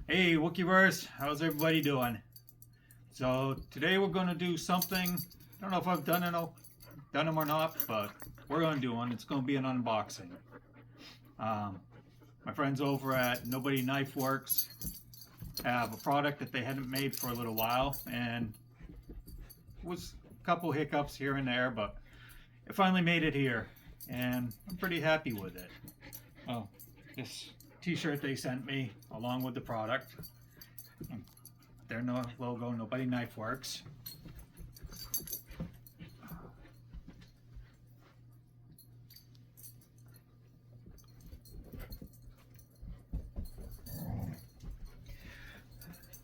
Hey Wookiverse, how's everybody doing? So today we're going to do something, I don't know if I've done them or not, but we're going to do one. It's going to be an unboxing. My friends over at Knifeworks have a product that they hadn't made for a little while, and it was a couple hiccups here and there, but it finally made it here, and I'm pretty happy with it. Oh, this t-shirt they sent me along with the product. Their logo, Nobody Knifeworks.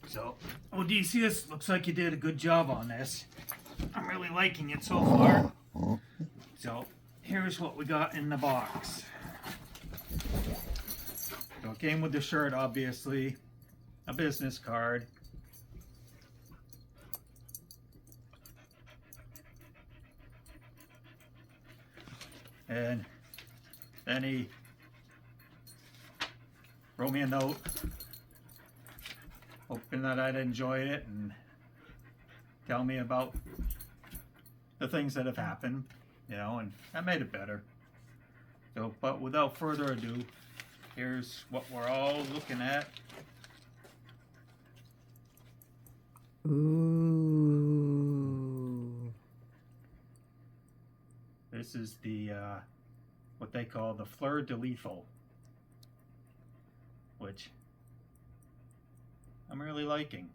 So, Odysseus, looks like you did a good job on this. I'm really liking it so far. So, here's what we got in the box. So it came with the shirt, obviously, a business card, and then he wrote me a note hoping that I'd enjoy it and tell me about the things that have happened, you know, and that made it better. So, but without further ado, here's what we're all looking at. Ooh. This is the, what they call the Fleur de Lethal, which I'm really liking.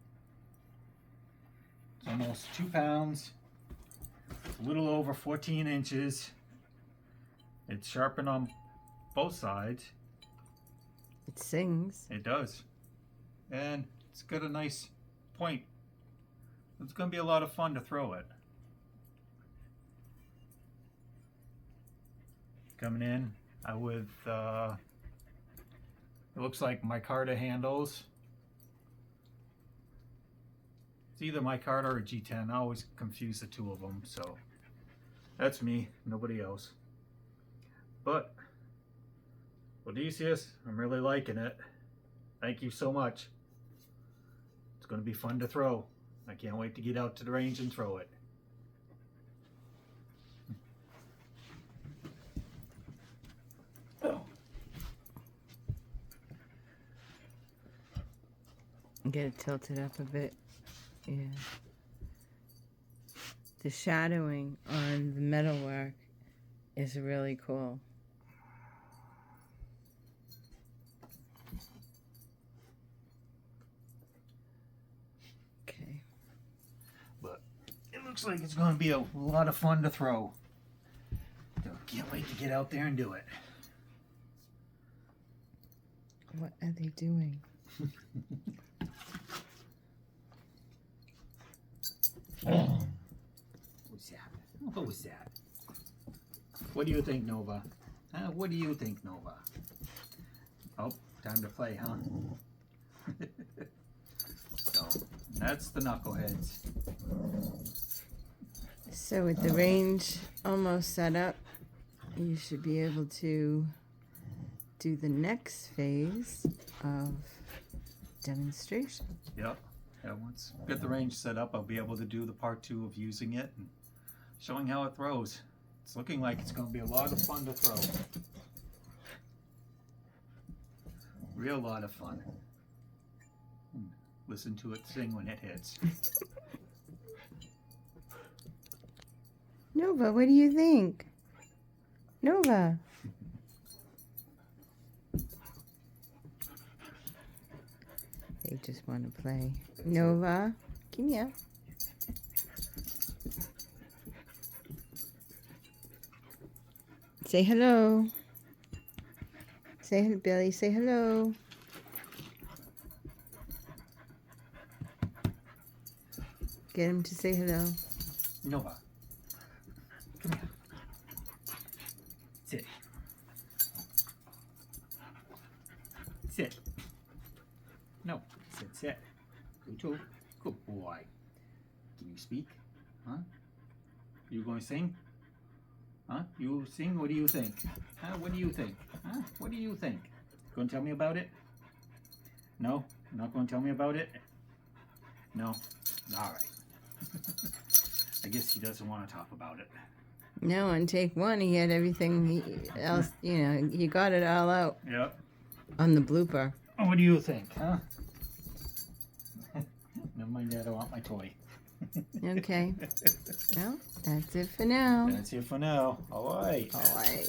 It's almost 2 pounds, a little over 14 inches. It's sharpened on both sides. It sings. It does. And it's got a nice point. It's going to be a lot of fun to throw it. Coming in with, it looks like micarta handles. It's either micarta or G10. I always confuse the two of them, so that's me, nobody else. But Odysseus, I'm really liking it. Thank you so much. It's going to be fun to throw. I can't wait to get out to the range and throw it. Get it tilted up a bit. Yeah. The shadowing on the metalwork is really cool. Okay. But it looks like it's going to be a lot of fun to throw. So can't wait to get out there and do it. What are they doing? What's that? What was that? What do you think, Nova? What do you think, Nova? Oh, time to play, huh? So, that's the knuckleheads. So with the range almost set up, you should be able to do the next phase of demonstration. Yep. Yeah, once I get the range set up, I'll be able to do the part 2 of using it and showing how it throws. It's looking like it's going to be a lot of fun to throw. Real lot of fun. Listen to it sing when it hits. Nova, what do you think? Nova. They just want to play. Nova, come here. Say hello. Say Billy, say hello. Get him to say hello. Nova, come here. Sit. Sit. No, sit. Good boy. Can you speak? Huh? You going to sing? Huh? You sing? What do you think? Huh? What do you think? Huh? What do you think? Going to tell me about it? No? Not going to tell me about it? No? Alright. I guess he doesn't want to talk about it. No, on take one, he had everything else, you know, he got it all out Yep. on the blooper. What do you think, huh? Never mind, Dad, I want my toy. Okay. Well, that's it for now. That's it for now. Alright. All right.